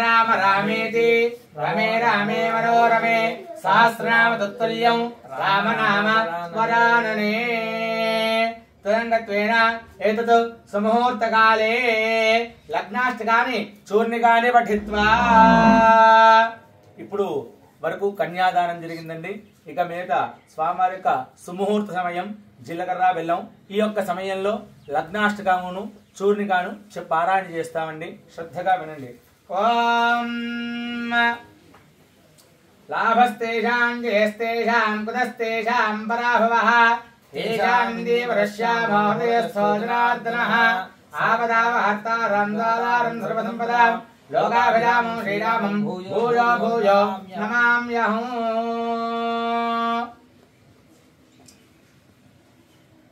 राम रामेति रमे रामे मनोरमे सहस्रनाम तत्तुल्यं रामनाम वरानने तदंगत्वेन एतत् सुमुहूर्तकाले लग्नाष्टकानि చూర్ణికాని పఠిత్వా ఇప్పుడు వరకు కన్యాదానం జరిగిందండి ఇక మీద స్వామివారి యొక్క సుముహూర్త సమయం జీలకర్ర బెల్లం ఈ యొక్క సమయంలో లగ్నాష్టకమును చూర్ణికాను పారాయణ చేస్తామండి శ్రద్ధగా వినండి ఓం లాభస్తేషాం జయస్తేషాం కుతస్తేషాం పరాభవః తేషాం దేవరస్యామోదయస్థోజనార్దనః ఆపదావహర్తారం దాతారం సర్వసంపదాం లోకాభిరామం శ్రీరామం భూయో భూయో నమామ్యహం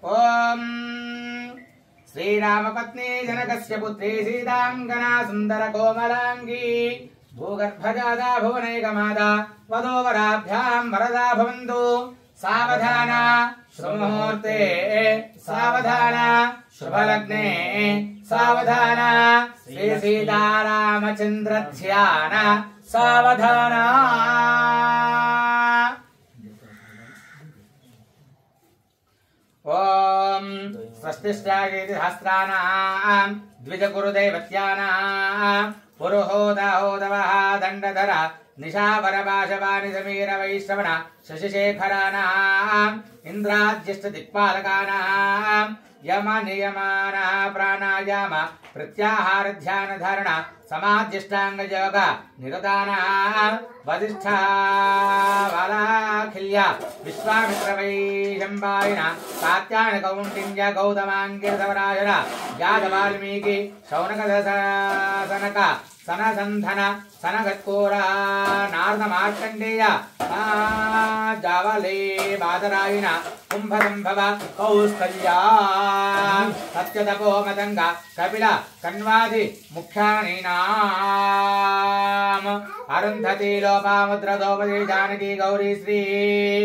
ఓం श्रीरामपत्नी जनकस्य पुत्री सीतांगना सुंदर कोमलांगी भूगर्भजाता भुवनैकमाता वधूवराभ्यां वरदा भवन्तु सावधाना शुभमुहूर्ते सावधाना शुभलग्ने सावधाना श्री सीतारामचंद्र ध्यान सावधाना ओम स्वस्तिष्ठायेति सहस्राणां द्विजकुरुदैवत्यानां पुरुहोदाहोदवः दण्डधर निशावरभाषवानि समीर वैश्रवण शशिशेखराणाम् इन्द्राज्यष्टदिक्पालकानां यमनियमानः प्राणायाम प्रत्याहार ध्यान धारण समाधिष्टांग योग निरतानां वसिष्ठा वालाखिल्य विश्वामित्र वैशंपायन कात्यायन कौंडिन्य गौतमांगिरधवराजन यादवाल्मीकि शौनक सनक सनसंधन सनगत्कोरा नारद मार्कंडेय जावले बादरायण कुंभसंभव कौस्तल्या सत्यतपो मतंग कपिल कन्वादि मुख्यानीनाम अरुंधति लोपामुद्र द्रौपदी जानकी गौरी श्री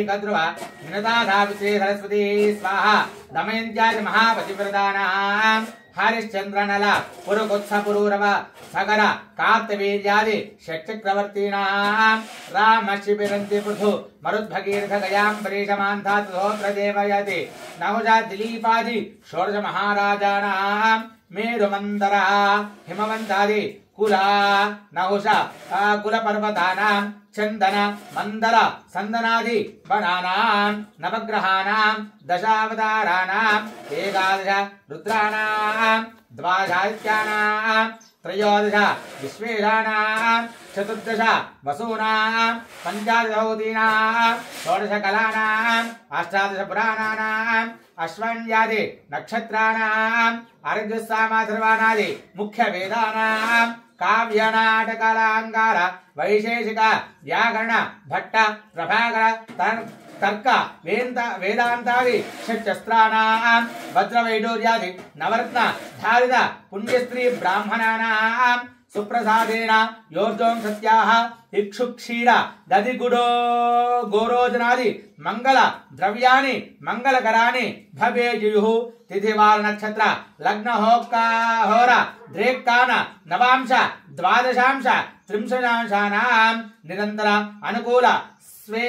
कद्रुव निनता सावित्री सरस्वती स्वाहा दमयंत्यादि महापतिव्रतानां हरिश्चंद्र नल पुरुकुत्स पुरूरव सगर कार्तवीर्यादि षट्चक्रवर्तीनां राम शिबिरन्ति पृथु मरुद्भगीरथ गयाम्बरीशमान्था तथोत्र देवयति नहुजा दिलीपादि षोडश महाराजानां मेरुमन्दर हिमवन्तादि कुला नहुष कुल पर्वतानां चंदन मंदर संदनादि वनानां नवग्रहाणां दशावताराणां एकादश रुद्राणां द्वादशादित्यानां त्रयोदश विश्वेशानां चतुर्दश वसूनां पंचादशभूतीनां षोडश कलानां अष्टादश पुराणानां अश्वन्यादि नक्षत्राणां अर्घ्यसामाधर्वाणादि मुख्य वेदानां काव्य नाटकालंकार वैशेषिक व्याकरण भट्ट प्रभाकर तर्क वेदांतादि षट्शस्त्राणां वज्रवैडूर्यादि नवरत्न धारित पुण्यस्त्री ब्राह्मणानां सुप्रसादेन योर्जों सत्याः इक्षुक्षीर दधिगुडो गोरोजनादि मंगल द्रव्यानि मंगलकराणि भवेयुः तिथिवार नक्षत्र लग्न होर द्रेक्कान नवांश द्वादशांश त्रिंशदांशानां निरंतर अनुकूल स्वे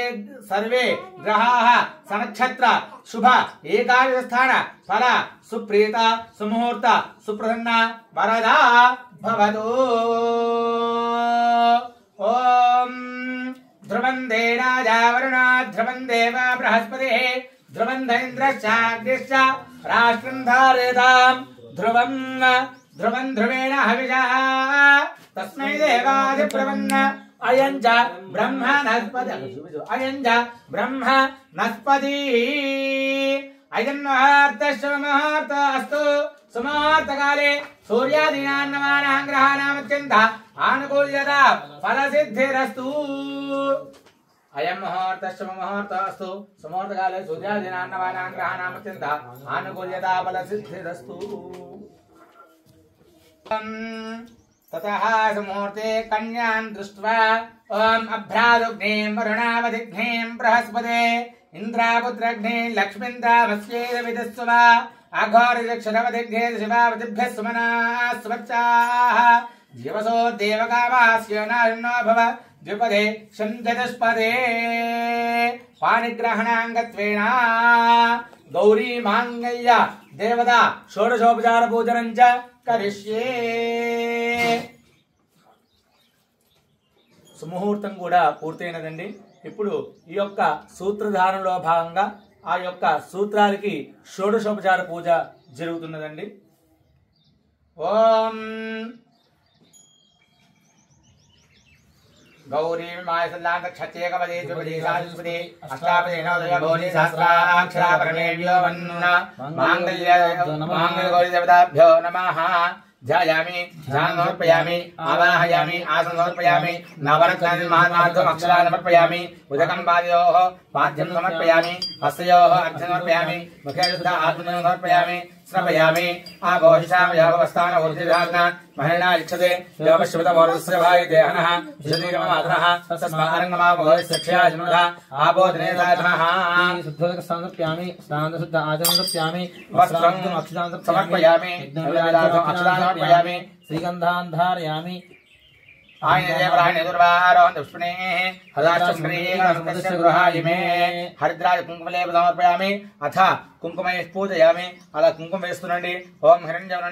सर्वे ग्रहाः सनक्षत्र शुभ एकादश स्थान फल सुप्रीत सुमुहूर्त सुप्रसन्न वरदा भवतु ओम ध्रुवंदे राजा वरुणा ध्रुवं देव बृहस्पतिः ध्रुवं इन्द्रश्चाग्निश्च राष्ट्रं धारयतां ध्रुवं ध्रुवेण हविषा तस्मै देवादिप्रवन्न अयं च ब्रह्मणस्पतिः अयं मुहूर्तः अस्तु सुमुहूर्तकाले सूर्यादीनां नवानां ग्रहाणाम् अत्यन्त आनुकूल्यता फलसिद्धिरस्तु अयं मुहूर्तः अस्तु सुमुहूर्तकाले सूर्यादीनां नवानां ग्रहाणाम् अत्यन्त आनुकूल्यता फलसिद्धिरस्तु ततः सुमुहूर्ते कन्यां दृष्ट्वा ओम अभ्रादुग्नें वरुणावधिघ्नें बृहस्पते इंद्रापुत्रघ्नें लक्ष्मीन्द्रावस्येदविदस्व अघोरिदक्षरवधिघ्ने शिवावतिभ्यः सुमनाः सुवच्चाः జీవసో దేవకామాస్య నారిణో భవ ద్విపదే శంచతుష్పదే పాణిగ్రహణాంగత్వేన గౌరీ మాంగళ్య దేవత షోడశోపచార పూజనం చ కరిష్యే. సుముహూర్తం కూడా పూర్తయినదండి. ఇప్పుడు ఈ యొక్క సూత్రధారణలో భాగంగా ఆ యొక్క సూత్రాలకి షోడశోపచార పూజ జరుగుతున్నదండి. ఓం గౌరీ మాయసల్లాంత క్షత్యేకపదే ద్విపదే సాధుస్పదే అష్టాపదే నవదయ భోని సహస్రాక్షరా పరమేభ్యో వన్న మాంగళ్య గౌరీ దేవతాభ్యో నమః. ధ్యాయామి ధ్యానం సమర్పయామి ఆవాహయామి ఆసనం సమర్పయామి నవరత్నాన్ని మహానాథం అక్షరాన్ని సమర్పయామి ఉదకం పాదయోః పాద్యం సమర్పయామి హస్తయోః అర్ఘ్యం సమర్పయామి ముఖే శుద్ధ ఆత్మనం సమర్పయామి స్నపయామి ఆఘోషిషామి యోగవస్థాన ఊర్ధ్వధారణ మహిళా ఇచ్చతే యోగశ్రుతమోర్వస్య భాయతే అనః శరీరమాధనః తస్మారంగమాభోయస్యక్షయాజనః ఆబోధనే సాధనః. శుద్ధోదక సమర్పయామి స్నాన శుద్ధ ఆచరణ సమర్పయామి వస్త్రం సమర్పయామి అక్షరాన్ని సమర్పయామి శ్రీగంధాన్ ధారయామి. హరిద్రాజ కుంకుమలేప సమర్పయామి. అథ కుంకుమ పూజయామి. అలా కుంకుమ వేస్తునండి. ఓం హిరణ్యం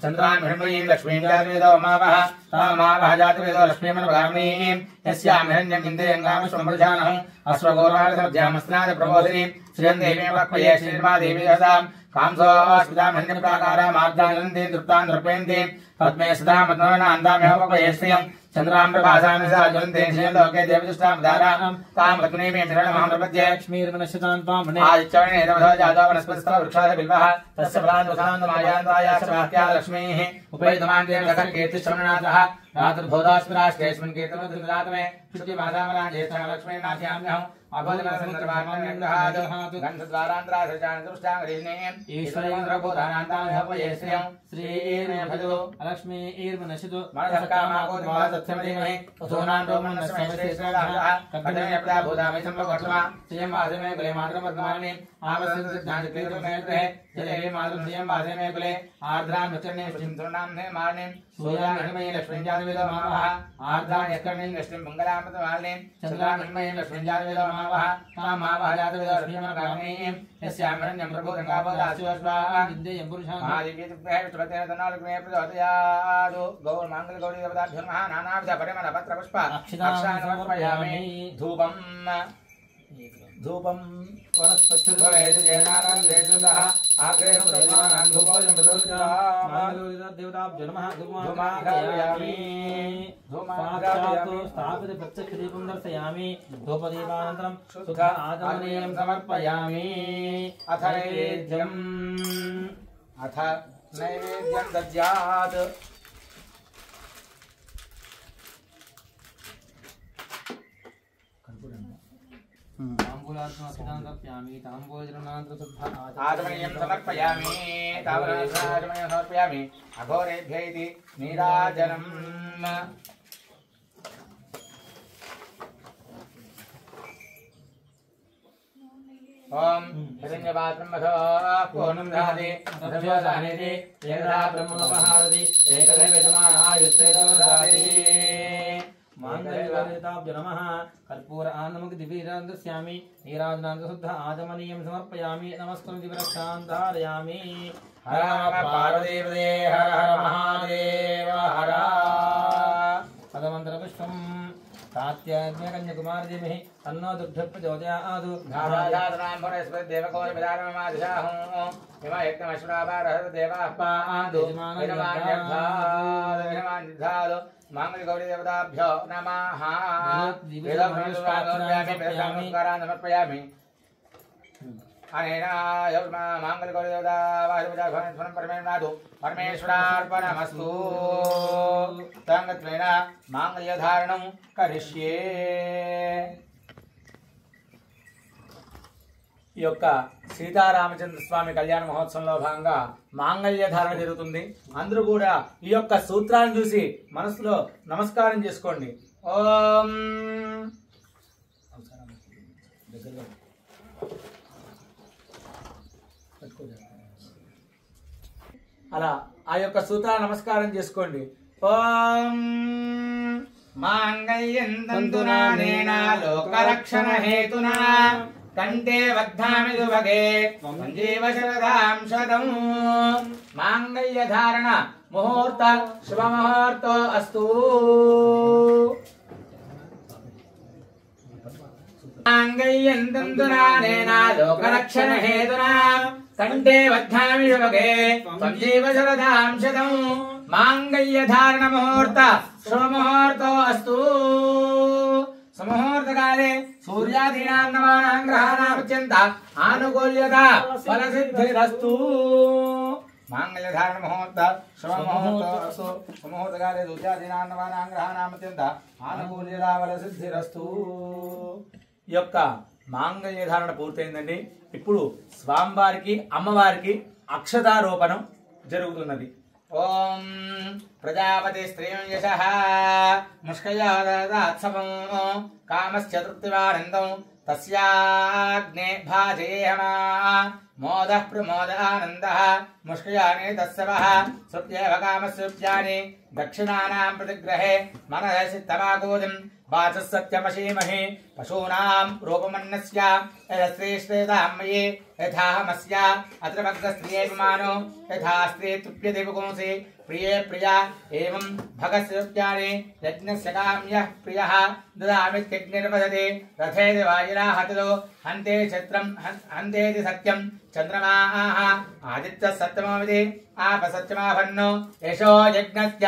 చంద్రాం హిరణ్మయీం లక్ష్మీం జాతవేదో మావః తామావః జాతవేదో లక్ష్మీమనుగామినీం యస్యాం హిరణ్యం ఇంద్రియంగామశ్వమృజానహం అశ్వగోరాజమస్నాద ప్రబోధినీం శ్రియం దేవీం వక్పయే శ్రీర్మాదేవీ యసాం కాంసోస్మితాం హిరణ్యప్రాకారాం ఆర్ద్రానందీం తృప్తాం దృపేందీం పద్మే సదా మద్మనాందామేవ వక్పయే శ్రియం చంద్రాం ప్రభాసామి సాజ్వలంతే శ్రియం లోకే దేవదుష్టాం దారాం తాం లగ్నేమేం శరణమహం ప్రపద్యే. లక్ష్మీర్మనశ్యతాం త్వాం ఆదిత్యవనే ఏతవదో జాతో వనస్పతిస్థ వృక్షాద బిల్వః తస్య ఫలానుసాంతమాయాంతాయాశ్చ వాక్యా లక్ష్మీః ఉపైతమాంతేన దకర్ కీర్తిశ్రవణనాథః రాత్రిభోదాస్మి రాష్ట్రేస్మిన్ కీర్తనోద్రిరాతమే శుచిమాదామనా జ్యేష్ఠ లక్ష్మీ నాథ్యామ్యహం ధూపం ధూపం స్థాపిత ప్రత్యక్ష దీపం దర్శయామి. ధూపదీపానంతరం సుఖ ఆచమనీయం సమర్పయామి. అథ నైవేద్యం దద్యాత్. ఆచమనీయం సమర్పయామి. ఆచమనీయం సమర్పయామి. అఘోరేభ్య ఇతి నీరాజనం. ఓం హిరణ్యపాత్రం పూర్ణం దహతి తథోదానేతి ఏకదా బ్రహ్మోపహారతి ఏకదైవయజమానాయుస్తేదవదాతి. మాంగళ్యదేవతాభ్యో నమః. కర్పూర ఆనందముఖి దివ్యరాందస్యామి. నీరాజనాంత శుద్ధ ఆచమనీయం సమర్పయామి. నమస్కరం దివ్యరక్షాంతారయామి. హర పార్వతీపదే హర హర మహాదేవ హర. పదమంతర పుష్పం తాత్యాజ్ఞకన్యకుమార ధీమహి తన్నో దుర్భ్య ప్రచోదయాత్. మాంగళ్య గౌరీ దేవతాభ్యో నమః. సమర్పయామి. అనేన మాంగళ్య గౌరీ దేవతా పరమేశ్వరాదు పరమేశ్వరార్పణమస్తు. తంగత్వేన మాంగళ్యధారణం కరిష్యే. ఈ యొక్క సీతారామచంద్ర స్వామి కళ్యాణ మహోత్సవంలో భాగంగా మాంగళ్య ధారణ జరుగుతుంది. అందరూ కూడా ఈ యొక్క సూత్రాన్ని చూసి మనసులో నమస్కారం చేసుకోండి. ఓం అలా ఆ యొక్క సూత్రాల నమస్కారం చేసుకోండి. ఓం మాంగళ్యం తంతునా నేనా లోకరక్షణ హేతునా కంఠే బధ్నామి దుభగే సంజీవ శరదాం శతం. మాంగళ్య ధారణ ముహూర్త శుభ ముహూర్తో అస్తు. మాంగళ్యం తంతునా నేనా లోకరక్షణ హేతునా కంఠే బధ్నామి దుభగే సంజీవ శరదాం శతం. మాంగళ్య ధారణ ముహూర్త శుభ ముహూర్తో అస్తు. సుముహూర్తకాలే సూర్యాదీనాం నవానాం గ్రహాణాం అత్యంత ఆనుకూల్యత ఫలసిద్ధిరస్తు. మాంగళ్యధారణ ముహూర్త శుభ ముహూర్తో అస్తు. సుముహూర్తకాలే సూర్యాదీనాం నవానాం గ్రహాణాం అత్యంత ఆనుకూల్యత ఫలసిద్ధిరస్తు. ఈ యొక్క మాంగళ్యధారణ పూర్తయిందండి. ఇప్పుడు స్వామివారికి అమ్మవారికి అక్షతారోపణం జరుగుతున్నది. ఓం ప్రజాపతి స్త్రీం యశః ముష్కయాదాత్సవం కామశ్చతుర్థివానందం తస్యాగ్నే భాజయేహమా మోదః ప్రమోదానందః ముష్కయానే తస్సవః సుప్యేవ కామస్సుప్యాని దక్షిణానాం ప్రతిగ్రహే మనసి తమాగోదం వాచः సత్యమశీమహే పశూనాం రూపమన్నస్య యశ్రేష్ఠేతామయే యథాహమస్య అత్రభగ్రస్త్రియేపమానో యథా స్త్రీ తృప్యతే పుంసి ప్రియే ప్రియా ఏవం భగస్సుప్యాని యజ్ఞస్య కామ్యః ప్రియః దదామిత్యగ్నిర్వదతే రథేతి వాజిరాహతలో హంతే ఛత్రం హంతేతి సత్యం చంద్రమాః ఆదిత్యः సత్యమోమితి ఆపసత్యమాభన్నో యశో యజ్ఞస్య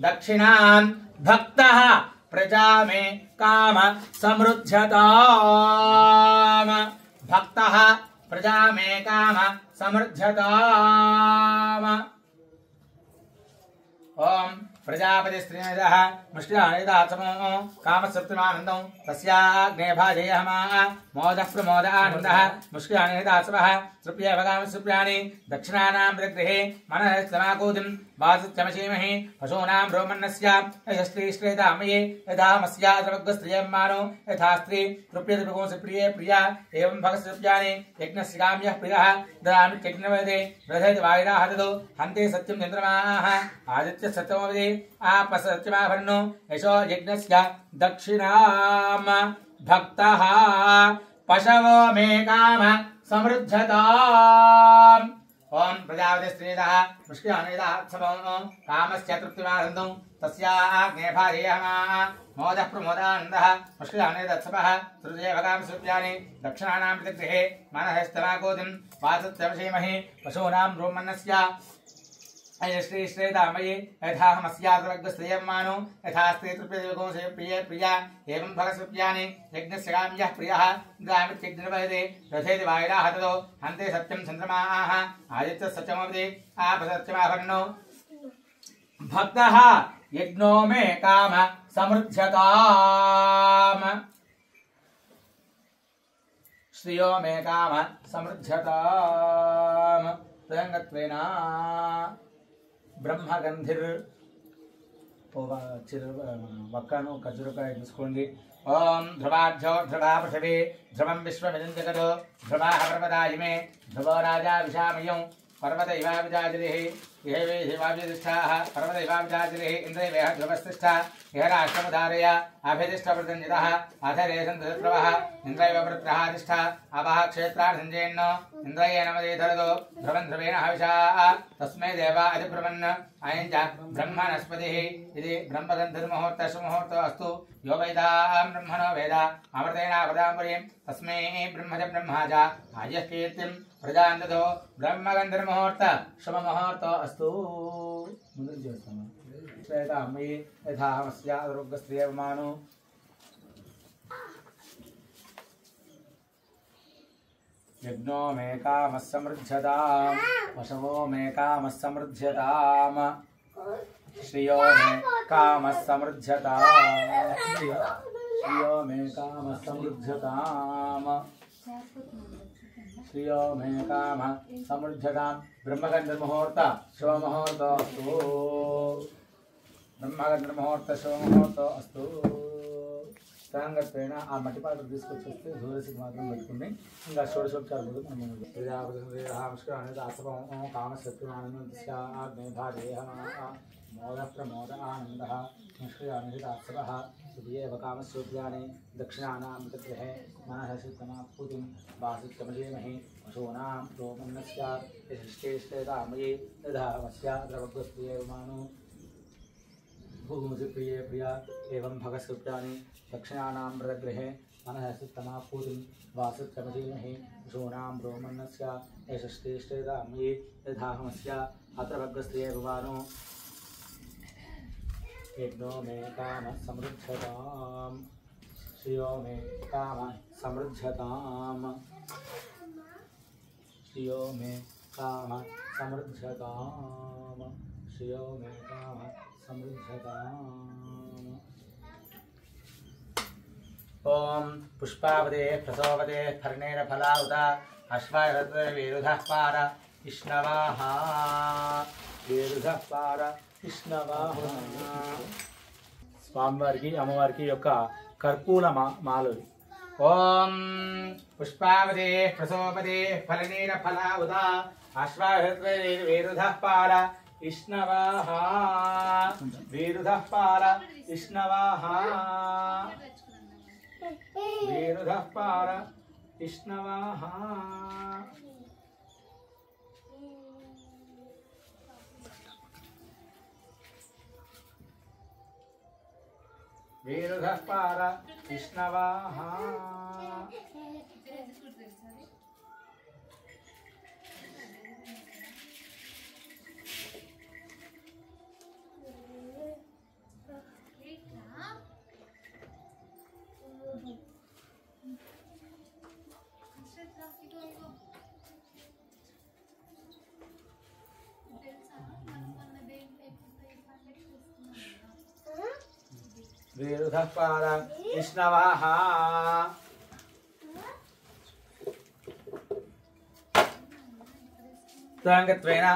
దక్షిణాన్ భక్తః ప్రజా మే కామ సమృద్ధ్యతాం. భక్తః ప్రజా మే కామ సమృద్ధ్యతాం. ఓం ప్రజాపతి స్త్రీనిధః ముష్టిదానిదాత్సమో కామసప్తమానందం తస్యాగ్నే భాజయేహమా మోదః ప్రమోదానందః ముష్టిదానిదాత్సవః తృప్యేవ కామసుప్యాని దక్షిణానాం ప్రతిగృహే మనః సమాకూతిం వాసత్యమశీమహి పశూనాం రోమన్నస్య యశ్రీశ్రేతామయే యథామస్య ద్రవగ్రస్త్రియమానో యథా స్త్రీ తృప్యతే పుంసి ప్రియే ప్రియా ఏవం భగస్సుప్యాని యజ్ఞస్య కామ్యః ప్రియః దదామిత్యగ్నిర్వదతే రథేతి వాయురాహతదో హంతే సత్యం చంద్రమాః ఆదిత్య సత్యమోవిదే ఆపసత్యమాభన్నో యశో యజ్ఞస్య దక్షిణాం భక్తః పశవో మే కామ సమృద్ధ్యతాం. ఓం ప్రజాపతి స్త్రీనిధః ముష్టిదానిదాత్సవం కామస్య తృప్తిమానందం తస్యాగ్నే భాజయేహమా మోదః ప్రమోదానందః ముష్టిదానిదాత్సవః తృతయేవ కామసుప్యాని దక్షిణానాం ప్రతిగృహే మనః వాసత్యమశీమహి పశూనాం రోమన్నస్య श्रीश्रेतामये यथाहमस्याग्रस्त्रियमानो यथा स्त्री तृप्यते प्रिये प्रिया एवं भगस्वप्यानि यज्ञस्य काम्यः प्रियः गामित्यग्निर्वदते रथेति वायुराहततो हन्ते सत्यं चन्द्रमाः आदित्यः सत्यमवति आपसत्यमाभरणो भक्तः यज्ञो मे काम समृद्ध्यताम्. श्रियो मे काम समृद्ध्यताम्. तदङ्गत्वेन బ్రహ్మగంధిర్ వక్కను ఖర్జూరకాయ తీసుకోండి. ఓం ధ్రువాఢ్యో ధ్రువా పృథివీ ధ్రువం విశ్వమిదం జగదో ధ్రువాః పర్వతాయిమే ధ్రువో రాజా విశామయం पर्वत इवाविजाजिरिः इहवे हिवाविधिष्ठाः पर्वत इवाविजाजिरिः इन्द्रैवेह ध्रुवस्तिष्ठा इह राष्ट्रमुदारय अभिधिष्ठप्रतिञ्जितः अथरे सन्तुशत्रवः इन्द्रैव वृत्रहाधिष्ठा अपः क्षेत्रार्धञ्जेन्नो इन्द्रयेण मदीधरदो ध्रुवं ध्रुवेण हविषाः तस्मै देवा अधिब्रह्मन् अयं च ब्रह्मणस्पतिः इति ब्रह्मगन्धर्मुहूर्तः सुमुहूर्तो अस्तु यो वेदां ब्रह्मणो वेद अमृतेनावदाम्बरीं तस्मै ब्रह्मज ब्रह्मा च आयः कीर्तिं प्रजान्दतो ब्रह्मगन्धर्मुहूर्त शुभमुहूर्तो अस्तु. ముందు చేస్తాము శ్రేత అమ్మయి యథాహమస్య ఆరోగ్యస్త్రియమానో యజ్ఞో మే కామః సమృద్ధ్యతాం వశవో మే కామః సమృద్ధ్యతాం శ్రియో మే కామః సమృద్ధ్యతాం శ్రియో మే కామః సమృద్ధ్యతాం श्रियो मे काम समृद्धतां ब्रह्मगन्धर्मुहूर्त शुभमुहूर्तो अस्तु ब्रह्मगन्धर्मुहूर्त शुभमुहूर्तो अस्तु. సాంగత్వేన ఆ మట్టి పాత్ర తీసుకొచ్చేస్తే తులసికి మాత్రం పెట్టుకుని ఇంకా షోడశోపచారం మోద ప్రమోద ఆనంద నిష్క్రియానిహితాత్సవః సుదేవ కామస్యోప్యాని దక్షిణానాం గృహే మనః సిద్ధమాప్తుతిం వాసిత్తమజేమహి పశూనాం రోమన్నస్య యశిష్టేష్టేతామయే యథామస్య ద్రవగ్రస్ప్రియేమాను भूमुसि प्रिये प्रिया एवं भगस्कृत्यानि दक्षिणानां व्रतगृहे मनः सिद्धमापूतिं वासित्यमधीमहि पशूनां ब्रोह्मण्यस्य यशस्तेष्टेतामये यथाहमस्य अत्र भगस्त्रिये भवानो यज्ञो मे काम समृद्धताम् श्रियो मे काम समृद्धताम् श्रियो मे काम समृद्धताम् श्रियो मे काम समृद्धताम्। ओम पुष्पावते प्रसोवते फर्णेन फलाउता अश्वायरते वेरुधः पार इष्णवाः वेरुधः पार इष्णवाः। స్వామివారికి అమ్మవారికి యొక్క కర్పూల మాలలు ఓం పుష్పావతే ప్రసోపతే ఫలనేన ఫలావుత అశ్వాయరతే వేరుధः పార ఇష్ణవాః వేరుధः పార ఇష్ణవాః వేరుధः పార ఇష్ణవాః వేరుధः పార ఇష్ణవాః వేరుధः పార ఇష్ణవాః త్వేన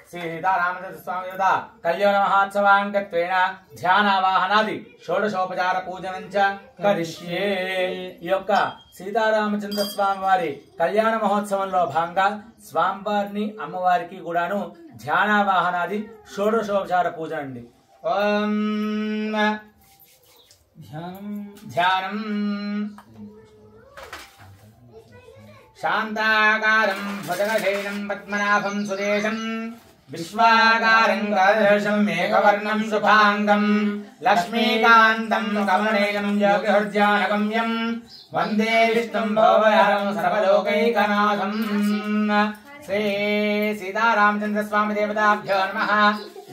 శ్రీ సీతారామచంద్ర స్వామి దేవత కళ్యాణ మహోత్సవాంగత్వేన ధ్యానావాహనాది షోడశోపచార పూజనం చ కరిష్యే। ఈ యొక్క సీతారామచంద్ర స్వామి వారి కళ్యాణ మహోత్సవంలో భాగంగా స్వామివారిని అమ్మవారికి కూడాను ధ్యానావాహనాది షోడశోపచార పూజ అండి। ఓం ధ్యానం శాంతాకారం భుజగశయనం పద్మనాభం సురేశం విశ్వాకారం గజదర్శం మేఘవర్ణం శుభాంగం లక్ష్మీకాంతం కమలేయం యోగిహృద్యానగమ్యం వందే విష్ణుం భవహరం సర్వలోకైకనాథం। శ్రీ సీతారామచంద్ర స్వామి దేవతాభ్యో నమః।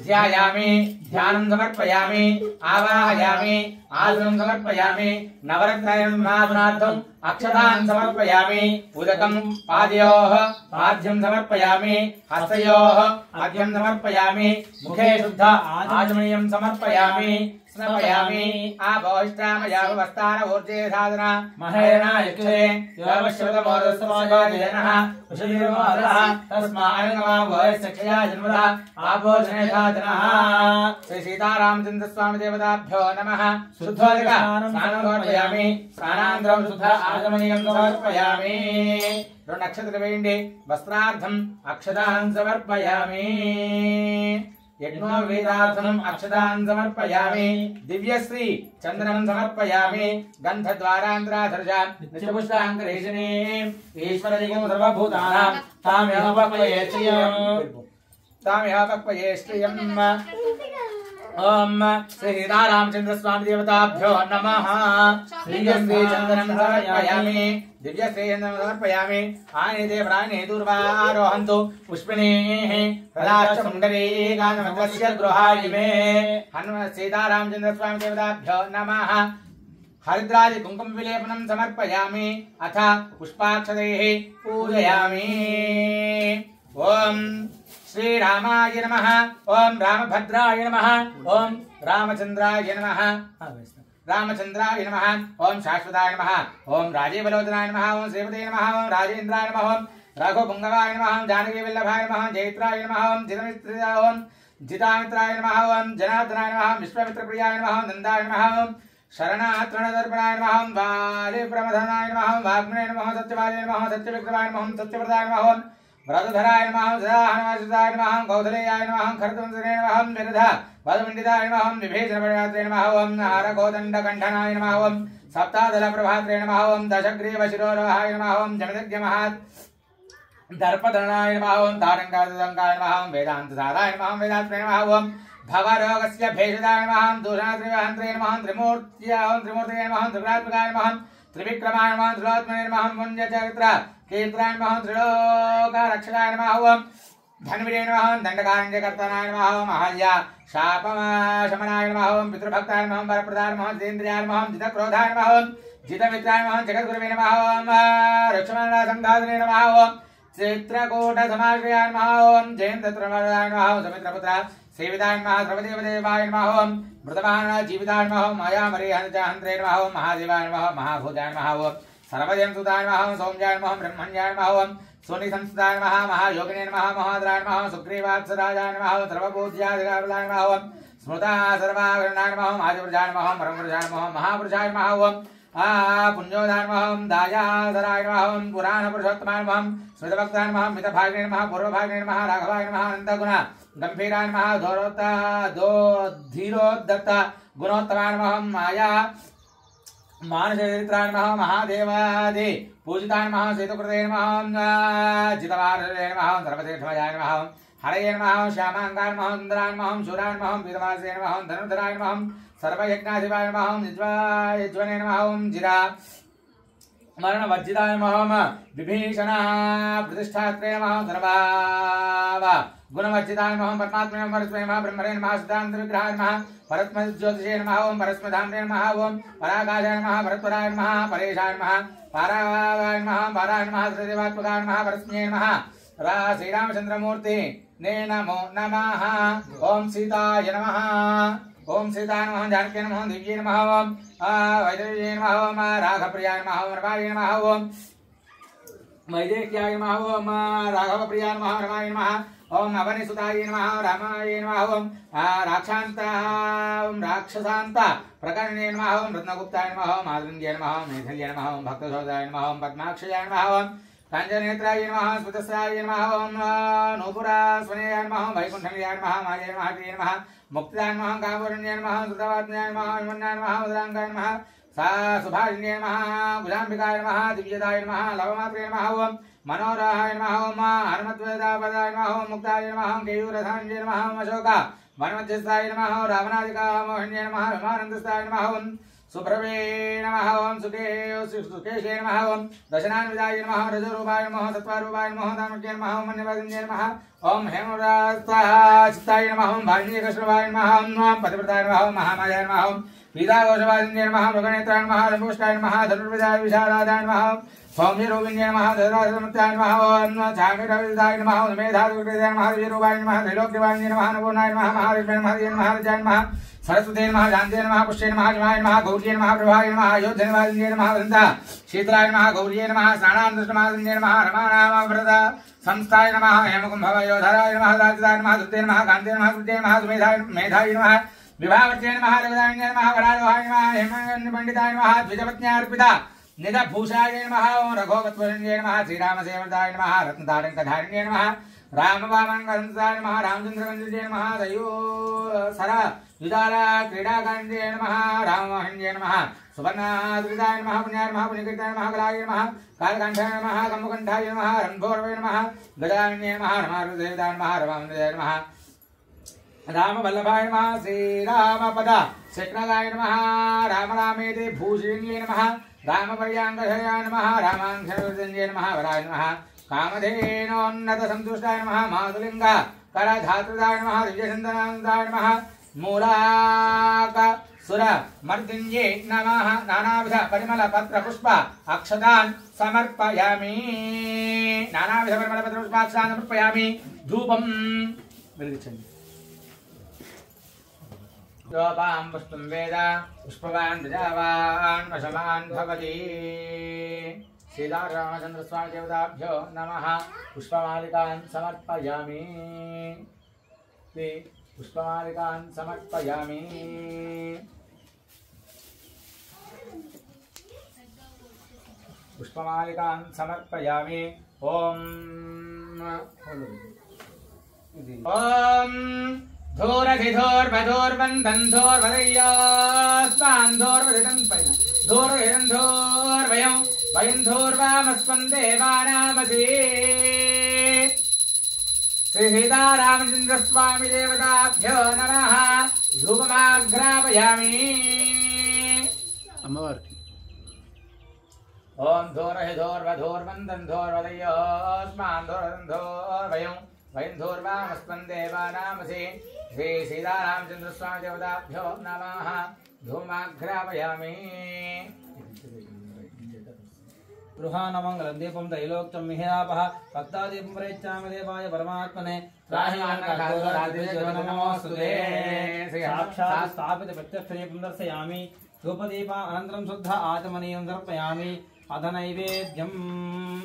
ధ్యాయామి ధ్యానం సమర్పయామి ఆవాహయామి ఆసనం సమర్పయామి నవరత్ననిర్మాణార్థం అక్షతాన్ సమర్పయామి ఉదకం పాదయోః పాద్యం సమర్పయామి హస్తయోః పాద్యం సమర్పయామి ముఖే శుద్ధ ఆచమనీయం సమర్పయామి స్నపయామి ఆభోష్టామయావస్థాన ఊర్జే సాధన మహేరణాయక్షే యోగశ్రవతమోదస్తమోజనః ఉషీర్మోదః తస్మాన్గమాభోయసక్షయా జన్మదా ఆభోజనే సాధనః। శ్రీ సీతారామచంద్ర స్వామి దేవతాభ్యో నమః। శుద్ధోదక స్నానం సమర్పయామి స్నానానంతరం శుద్ధ ఆచమనీయం సమర్పయామి। రెండు నక్షత్రం వేయండి వస్త్రార్థం అక్షతాన్ సమర్పయామి యజ్ఞోపవీతార్థం అక్షతాన్ సమర్పయామి దివ్యశ్రీ చందనం సమర్పయామి గంధద్వారాంతరాధర్జ నిత్యపుష్టాంకరేషిణీ ఈశ్వరలింగం సర్వభూతానాం తామ్యహపక్వయే శ్రియం। ఓం శ్రీ సీతారామచంద్ర స్వామి దేవతాభ్యో నమః। దివ్యశ్రీ చందనం సమర్పయామి దివ్యశ్రీ చందనం సమర్పయామి ఆనేతే ప్రాణే దూర్వారోహంతు పుష్పిణీః కళాష్టముండరీకానమగ్రస్య గృహాయిమే। హనుమ సీతారామచంద్ర స్వామి దేవతాభ్యో నమః। హరిద్రాది కుంకుమ విలేపనం సమర్పయామి అథ పుష్పాక్షతైః పూజయామి। ఓం శ్రీరామాయ నమః। ఓం రామభద్రాయ నమః। ఓం రామచంద్రాయ నమః రామచంద్రాయ నమః। ఓం శాశ్వతాయ నమః। ఓం రాజీవలోచనాయ నమః। ఓం శ్రీపతే నమః। ఓం రాజేంద్రాయ నమః। ఓం రఘుపుంగవాయ నమః। ఓం జానకీ వల్లభాయ నమః। జైత్రాయ నమః। ఓం జితమిత్రాయ నమః। ఓం జితామిత్రాయ నమః। ఓం జనార్దనాయ నమః। విశ్వామిత్రప్రియాయ నమః। నందాయ నమః। शरणात्रणदर्पणाय नमः वाले प्रमथनाय नमः वाग्मने नमः सत्यवाले नमः सत्यविक्रमाय नमः सत्यव्रताय नमः व्रतधराय नमः सदाहनवासुदाय नमः कौसलेयाय नमः खरतवंसने नमः विरधा वदमण्डिताय नमः विभीषणपरिणात्रे नमः नारकोदण्डकण्ठनाय नमः सप्तादलप्रभात्रे नमः दशग्रीवशिरोरहाय नमः जमदग्यमहात् दर्पधरणाय नमः तारङ्गादङ्गाय नमः वेदान्तसाराय नमः वेदात्रे नमः भवरोगस्य भेषजाय नमः दूषणात्रिवहन्त्रे नमः त्रिमूर्तये नमः त्रिपुरात्मकाय नमः त्रिविक्रमाय नमः त्रिलोत्मने नमः मुञ्जचरित्र कीर्तनाय नमः त्रिलोकरक्षकाय नमः धन्वीरे नमः दण्डकारण्यकर्तनाय नमः महाल्या शापशमनाय नमः पितृभक्ताय नमः वरप्रदाय नमः जितेन्द्रियाय नमः जितक्रोधाय नमः जितमित्राय नमः जगद्गुरुवे नमः रक्षमाणासंघातने नमः चित्रकूटसमाश्रयाय नमः जयन्तत्रमराय नमः समित्रपुत्राय सेविताय नमः सर्वदेवदेवाय नमः मृतमान जीविताय नमः माया मरीहन्त्रे नमः महादेवाय नमः महाभूताय नमः सर्वदेवसुताय नमः सौम्याय नमः ब्रह्मण्याय नमः सोनिसंस्थिताय नमः महायोगिने नमः महाद्राय नमः सुग्रीवात्सराजाय नमः सर्वपूज्याधिकारदाय नमः स्मृता सर्वाभरणाय नमः आदिपुरुषाय नमः परमपुरुषाय नमः महापुरुषाय नमः पुण्योदाय नमः दायाधराय नमः पुराणपुरुषोत्तमाय नमः स्मृतभक्ताय नमः मितभागिने नमः पूर्वभागिने नमः राघवाय नमः अनन्तगुण गंभीराय नमः धीरोद्धत गुणोत्तमाय नमः माया मानसचरित्राय नमः महादेवादि पूजिताय नमः सेतुकृते नमः जितवारये नमः सर्वतीर्थमयाय नमः हरये नमः श्यामाङ्गाय नमः सुन्दराय नमः शूराय नमः पीतवासे नमः धनुर्धराय नमः सर्वयज्ञाधिपाय नमः यज्वने नमः जिरा मरणवर्जिताय नमः विभीषण प्रतिष्ठात्रे नमः सर्वाव गुणवर्जिताय नमः परमात्मने नमः परस्मै नमः ब्रह्मणे नमः सिद्धान्तविग्रहाय नमः परस्मज्योतिषे नमः ओं परस्मधाम्ने नमः ओं पराकाशाय नमः परत्वराय नमः परेशाय नमः पारावाय नमः पाराय नमः त्रिदेवात्मकाय नमः परस्मै नमः श्रीरामचन्द्रमूर्ति ने नमो नमः ओं सीताय नमः ओं सीताय नमः जानकी नमः दिव्ये नमः ओं वैदेव्ये नमः ओं राघवप्रियाय नमः ओं रमाय नमः ओं वैदेह्याय नमः ओं राघवप्रियाय नमः रमाय नमः ओं अवनिसुताय नमः रामाय नमः ओं राक्षसान्त प्रकरणे नमः ओं रत्नगुप्ताय नमः ओं माधुर्याय नमः ओं मेघल्ये नमः ओं भक्तसोदाय नमः ओं पद्माक्षयाय नमः ओं काञ्चनेत्राय नमः स्फुतस्राय नमः ओं नूपुरास्वनेयाय नमः ओं वैकुण्ठनिलयाय नमः मालये नमः प्रिये नमः मुक्तिदाय नमः कामवरण्याय नमः सुतवात्म्याय नमः विमन्नाय नमः उदराङ्गाय नमः सा सुभाषिन्ये नमः गुलाम्बिकाय नमः दिव्यदाय नमः लवमात्रे नमः ओं मनोराहाय नमः ओं हनुमद्वेदापदाय नमः ओं मुक्ताय नमः ओं केयूरधान्ये नमः ओं अशोक वनमध्यस्थाय नमः ओं रावणादिकामोहन्ये नमः विमानन्दस्थाय नमः ओं सुप्रभे नमः ओं सुकेशे नमः ओं दशनान्विदाय नमः रजोरूपाय नमः सत्त्वारूपाय नमः दानव्ये नमः ओं मन्यवादिन्ये नमः ओं हेमरास्ताय नमः ओं भाग्यकश्रवाय नमः ओं पतिव्रताय नमः ओं महामायाय नमः ओं पीताघोषवादिन्ये नमः मृगनेत्राय नमः लंबोष्टाय नमः धनुर्विदाय विशालादाय नमः सौम्यरूपिण्ये नमः धरासमत्याय नमः ओं छामिरविदाय नमः ओं मेधादुर्गदाय नमः वीरूपाय नमः त्रैलोक्यवादिन्ये नमः नवोनाय नमः महालक्ष्मी नमः नमः रजाय नमः सरस्वती नमः शान्ते नमः पुष्ये नमः शिवाय नमः गौर्ये नमः प्रभाय नमः अयोध्यनिवासिन्ये नमः वृन्दा शीतलाय नमः गौर्ये नमः स्नानान्तष्टमासिन्ये नमः रमानाम व्रत संस्थाय नमः हेमकुम्भवयोधराय नमः राजदाय नमः धृते नमः कान्ते नमः कृत्ये नमः सुमेधाय मेधाय नमः विभावर्त्ये नमः रघुदान्ये नमः वरारोहाय नमः हेमपण्डिताय नमः द्विजपत्न्यार्पिता निजभूषाय नमः ओं रघोपत्वन्ये नमः श्रीरामसेवताय नमः रत्नधारण्यकारिण्ये नमः रामवामनगन्धाय नमः रामचन्द्रगन्धे नमः दयो सर युदाला क्रीडाकाण्डे नमः राममोहन्ये नमः सुवर्णाद्रिदाय नमः पुण्याय नमः पुण्यकीर्ताय नमः कलाय नमः कालकण्ठाय नमः कम्बकण्ठाय नमः रणभोरवे नमः गजानने नमः रमादेवताय नमः रमानन्दे नमः रामवल्लभाय नमः श्रीरामपद शेखराय नमः राम रामेति भूषिण्ये नमः रामपर्यांगधराय नमः रामाङ्घ्ये नमः वराय नमः कामधेनोन्नत संतुष्टाय नमः मातुलिंग करधातृदाय नमः दिव्यचन्दनाय नमः मूलाक सुर मर्दिन्ये नमः नानाविध परिमल पत्र पुष्प अक्षतान् समर्पयामि नानाविध परिमल पत्र पुष्प अक्षतान् समर्पयामि धूपं వెలిగించండి योपां पुष्पं वेद पुष्पवान् प्रजावान् वशवान् भवति श्रीरामचन्द्रस्वामी देवताभ्यो नमः पुष्पमालिकान् समर्पयामि पुष्पमालिकान् समर्पयामि पुष्पमालिकान् समर्पयामि। ओम धूरधिधोर्वधोर्वन्दन्धोर्वदय्यास्मान्धोर्वदितं वयं धूर्वामस्वं देवानामसि। श्री सीतारामचंद्र स्वामी देवताभ्यो नमः। धूपमाघ्रापयामि। ओम धूरधिधोर्वधोर्वन्दन्धोर्वदय्यास्मान्धोर्वदितं वयं धूर्वामस्वं देवानामसि। श्री सीतारामचंद्र स्वामी देवताभ्यो नमः। धूपमाघ्रापयामि। गृहानमङ्गलं दीपं त्रैलोक्यं मिहिरापः भक्तादीपं प्रयच्छामि देवाय परमात्मने। नमोऽस्तुते। साक्षात् स्थापित प्रत्यक्षदीपं दर्शयामि। धूपदीप अनन्तरं शुद्ध आचमनीयं समर्पयामि। अथ नैवेद्यम्।